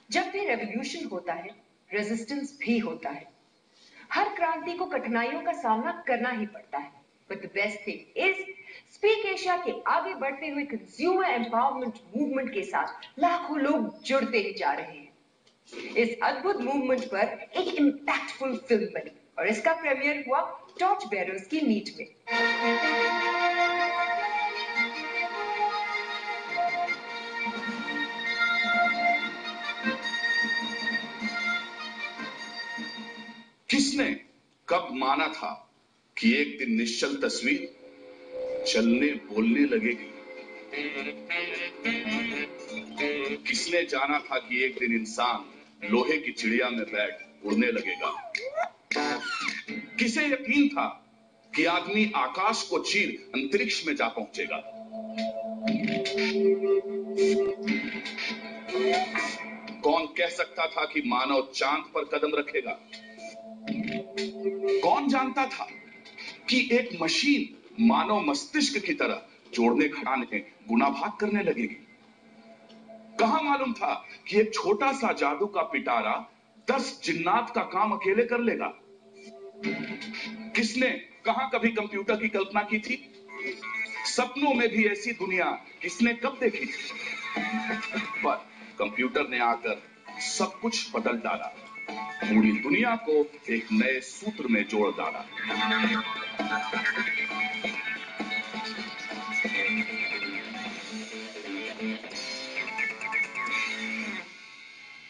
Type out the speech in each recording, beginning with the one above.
जब भी रेवोल्यूशन होता है, रेजिस्टेंस भी होता है। हर क्रांति को कठिनाइयों का सामना करना ही पड़ता है। But the best thing is, speak Asia के आगे बढ़ते हुए कंज्यूमर एम्पावरमेंट मूवमेंट के साथ लाखों लोग जुड़ते ही जा रहे हैं। इस अद्भुत मूवमेंट पर एक इंपैक्टफुल फिल्म बनी और इसका प्रीमियर हुआ टॉर्च बेयरर्स की मीट में। किसने कब माना था कि एक दिन निश्चल तस्वीर चलने बोलने लगेगी? किसने जाना था कि एक दिन इंसान लोहे की चिड़िया में बैठ उड़ने लगेगा? किसे यकीन था कि आदमी आकाश को चीर अंतरिक्ष में जा पहुंचेगा? कौन कह सकता था कि मानव चांद पर कदम रखेगा? कौन जानता था कि एक मशीन मानव मस्तिष्क की तरह जोड़ने घटाने गुना भाग करने लगेगी? कहां मालूम था कि एक छोटा सा जादू का पिटारा 10 जिन्नात का काम अकेले कर लेगा? किसने कहां कभी कंप्यूटर की कल्पना की थी? सपनों में भी ऐसी दुनिया किसने कब देखी थी? पर कंप्यूटर ने आकर सब कुछ बदल डाला, पूरी दुनिया को एक नए सूत्र में जोड़ डाला।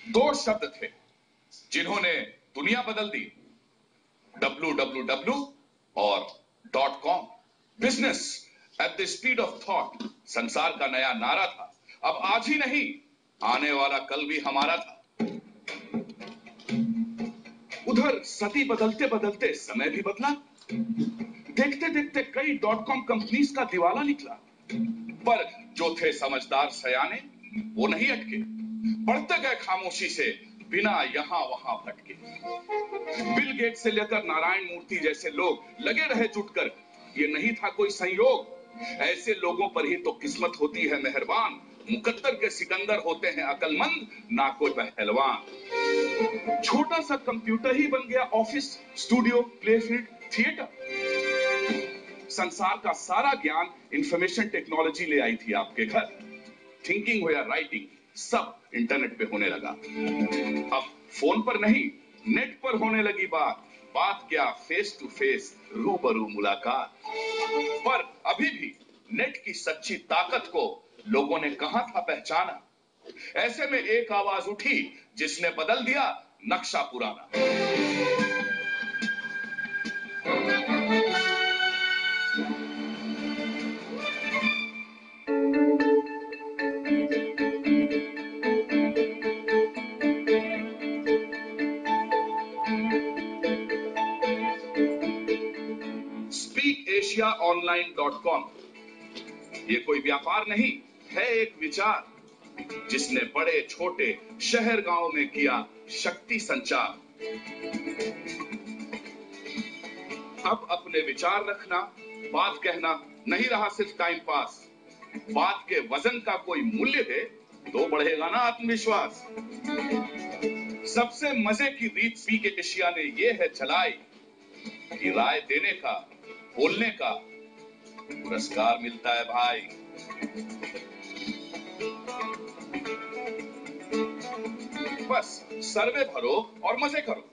दो शब्द थे जिन्होंने दुनिया बदल दी, www और .com। Business at the speed of thought संसार का नया नारा था। अब आज ही नहीं, आने वाला कल भी हमारा था। उधर सदी बदलते बदलते समय भी बदला। देखते देखते कई .com कंपनीज का दिवाला निकला, पर जो थे समझदार सयाने वो नहीं अटके, बढ़ते गए खामोशी से बिना यहां वहां भटके। बिल गेट से लेकर नारायण मूर्ति जैसे लोग लगे रहे जुटकर। ये नहीं था कोई संयोग, ऐसे लोगों पर ही तो किस्मत होती है मेहरबान। मुकद्दर के सिकंदर होते हैं अकलमंद, ना कोई पहलवान। छोटा सा कंप्यूटर ही बन गया ऑफिस, स्टूडियो, प्लेफील्ड, थिएटर। संसार का सारा ज्ञान इंफॉर्मेशन टेक्नोलॉजी ले आई थी आपके घर। थिंकिंग हो या राइटिंग, सब इंटरनेट पे होने लगा। अब फोन पर नहीं, नेट पर होने लगी बात। बात क्या, फेस टू फेस, रूबरू मुलाकात। पर अभी भी नेट की सच्ची ताकत को लोगों ने कहां था पहचाना। ऐसे में एक आवाज उठी जिसने बदल दिया नक्शा पुराना। SpeakAsiaOnline.com ये कोई व्यापार नहीं है, एक विचार जिसने बड़े छोटे शहर गांव में किया शक्ति संचार। अब अपने विचार रखना, बात कहना नहीं रहा सिर्फ टाइम पास। बात के वजन का कोई मूल्य है तो बढ़ेगा ना आत्मविश्वास। सबसे मजे की रीत स्पीक एशिया ने ये है चलाई कि राय देने का, बोलने का पुरस्कार मिलता है भाई। बस सर्वे भरो और मजे करो,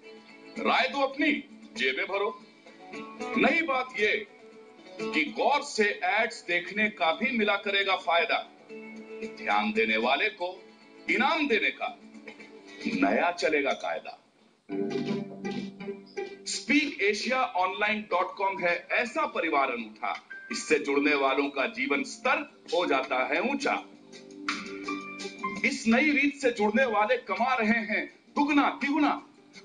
राय दो अपनी, जेबें भरो। नई बात ये कि गौर से एड्स देखने का भी मिला करेगा फायदा। ध्यान देने वाले को इनाम देने का नया चलेगा कायदा। SpeakAsiaOnline.com है ऐसा परिवार अनूठा, इससे जुड़ने वालों का जीवन स्तर हो जाता है ऊंचा। इस नई रीत से जुड़ने वाले कमा रहे हैं दुगना तिगुना।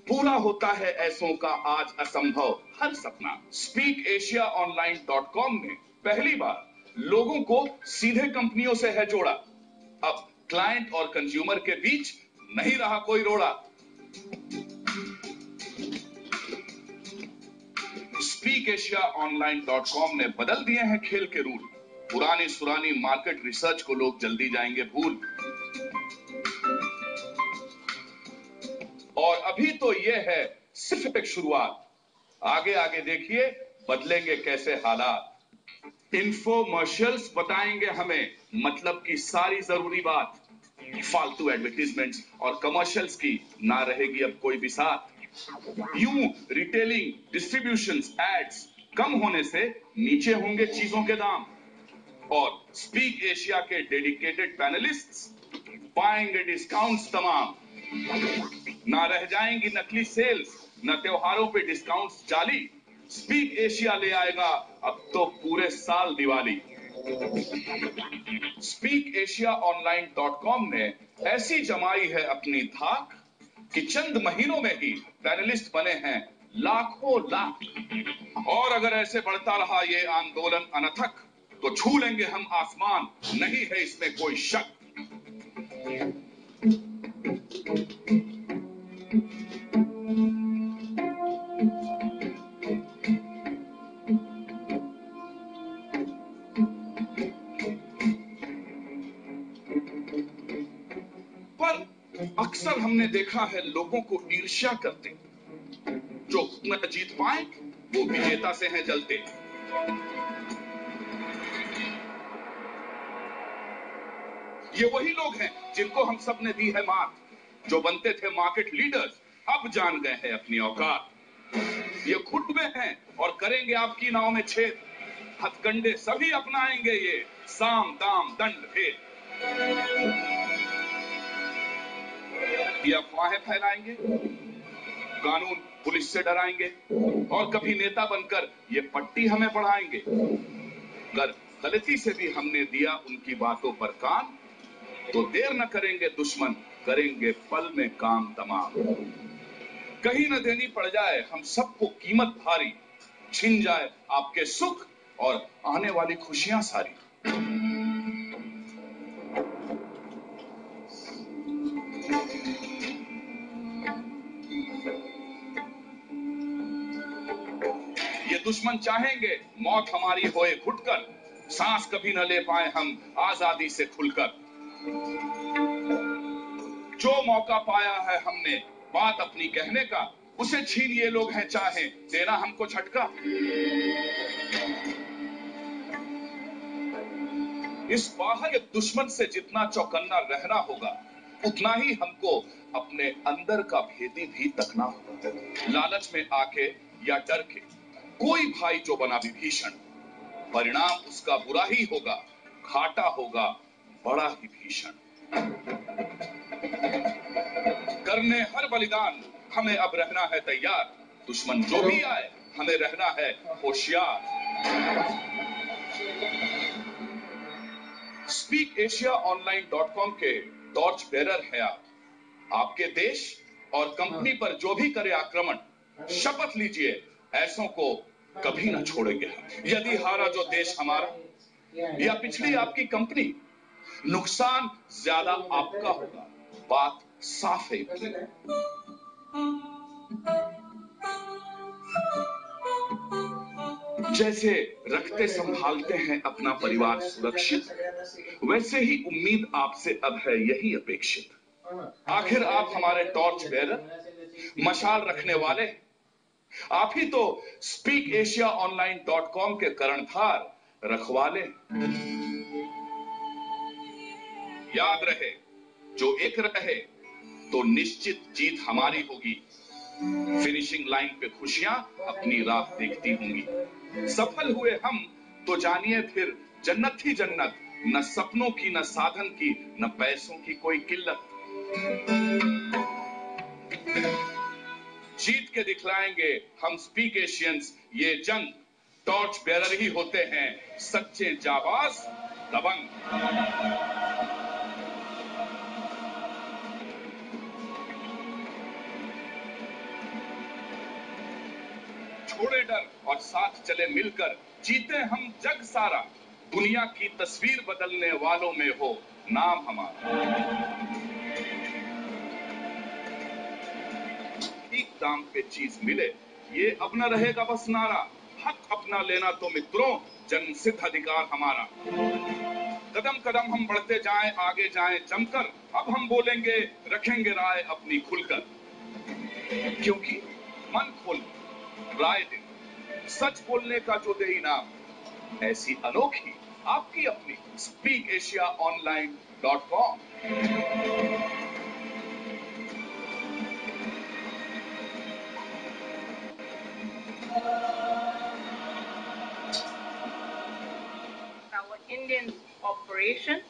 पूरा होता है ऐसों का आज असंभव हर सपना। SpeakAsiaOnline.com ने पहली बार लोगों को सीधे कंपनियों से है जोड़ा। अब क्लाइंट और कंज्यूमर के बीच नहीं रहा कोई रोड़ा। SpeakAsiaOnline.com ने बदल दिए हैं खेल के रूल। पुरानी सुरानी मार्केट रिसर्च को लोग जल्दी जाएंगे भूल। अभी तो ये है सिर्फ एक शुरुआत। आगे आगे देखिए बदलेंगे कैसे हालात। इंफोमर्शियल्स बताएंगे हमें मतलब की सारी जरूरी बात। फालतू एडवर्टीजमेंट्स और कमर्शियल्स की ना रहेगी अब कोई भी साथ। यूं रिटेलिंग, डिस्ट्रीब्यूशन, एड्स कम होने से नीचे होंगे चीजों के दाम। और स्पीक एशिया के डेडिकेटेड पैनलिस्ट्स पाएंगे डिस्काउंट्स तमाम। ना रह जाएंगी नकली सेल्स, न त्योहारों पे डिस्काउंट्स जाली। स्पीक एशिया ले आएगा अब तो पूरे साल दिवाली। speakasiaonline.com ने ऐसी जमाई है अपनी धाक कि चंद महीनों में ही पैनलिस्ट बने हैं लाखों लाख। और अगर ऐसे बढ़ता रहा ये आंदोलन अनथक तो छू लेंगे हम आसमान, नहीं है इसमें कोई शक। पर अक्सर हमने देखा है लोगों को ईर्ष्या करते, जो न जीत पाए वो विजेता से हैं जलते। ये वही लोग हैं जिनको हम सब ने दी है मात, जो बनते थे मार्केट लीडर्स अब जान गए हैं अपनी औकात। ये खुद में हैं और करेंगे आपकी नाव में छेद। हथकंडे सभी अपनाएंगे ये, साम दाम दंड भेद। ये अफवाहें फैलाएंगे, कानून पुलिस से डराएंगे और कभी नेता बनकर ये पट्टी हमें पढ़ाएंगे। अगर गलती से भी हमने दिया उनकी बातों पर कान तो देर न करेंगे दुश्मन, करेंगे पल में काम तमाम। कहीं न देनी पड़ जाए हम सबको कीमत भारी, छिन जाए आपके सुख और आने वाली खुशियां सारी। ये दुश्मन चाहेंगे मौत हमारी होए घुटकर, सांस कभी न ले पाए हम आजादी से खुलकर। जो मौका पाया है हमने बात अपनी कहने का, उसे छीन ये लोग हैं चाहे देना हमको झटका। इस बाहर दुश्मन से जितना चौकन्ना रहना होगा, उतना ही हमको अपने अंदर का भेदी भी तकना होगा। लालच में आके या डर के कोई भाई जो बना विभीषण, परिणाम उसका बुरा ही होगा, घाटा होगा बड़ा ही भीषण। करने हर बलिदान हमें अब रहना है तैयार, दुश्मन जो भी आए हमें रहना है होशियार। speakasiaonline.com के टॉर्च बेरर है आप। आपके देश और कंपनी पर जो भी करे आक्रमण, शपथ लीजिए ऐसों को कभी ना छोड़ेंगे हम। यदि हारा जो देश हमारा या पिछली आपकी कंपनी, नुकसान ज्यादा आपका होगा, बात साफ है। जैसे रखते संभालते हैं अपना परिवार सुरक्षित, वैसे ही उम्मीद आपसे अब है यही अपेक्षित। आखिर आप हमारे टॉर्च बेरर, मशाल रखने वाले, आप ही तो speakasiaonline.com के कर्णधार रखवाले। याद रहे जो एक रहे तो निश्चित जीत हमारी होगी। फिनिशिंग लाइन पे खुशियां अपनी राह देखती होंगी। सफल हुए हम तो जानिए फिर जन्नत ही जन्नत, न सपनों की, न साधन की, न पैसों की कोई किल्लत। जीत के दिखलाएंगे हम स्पीक एशियंस ये जंग, टॉर्च बेरर ही होते हैं सच्चे जाबाज दबंग। छोड़े डर और साथ चले मिलकर, जीते हम जग सारा, दुनिया की तस्वीर बदलने वालों में हो नाम हमारा। ठीक दाम पे चीज मिले ये अब न रहेगा बस नारा, हक अपना लेना तो मित्रों जन्म सिद्ध अधिकार हमारा। कदम कदम हम बढ़ते जाएं, आगे जाएं जमकर, अब हम बोलेंगे रखेंगे राय अपनी खुलकर। क्योंकि मन खोल राय दे सच बोलने का जो दे इनाम, ऐसी अनोखी आपकी अपनी speakasiaonline.com। Our Indian operation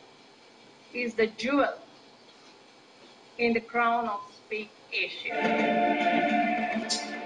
is the jewel in the crown of Speak Asia.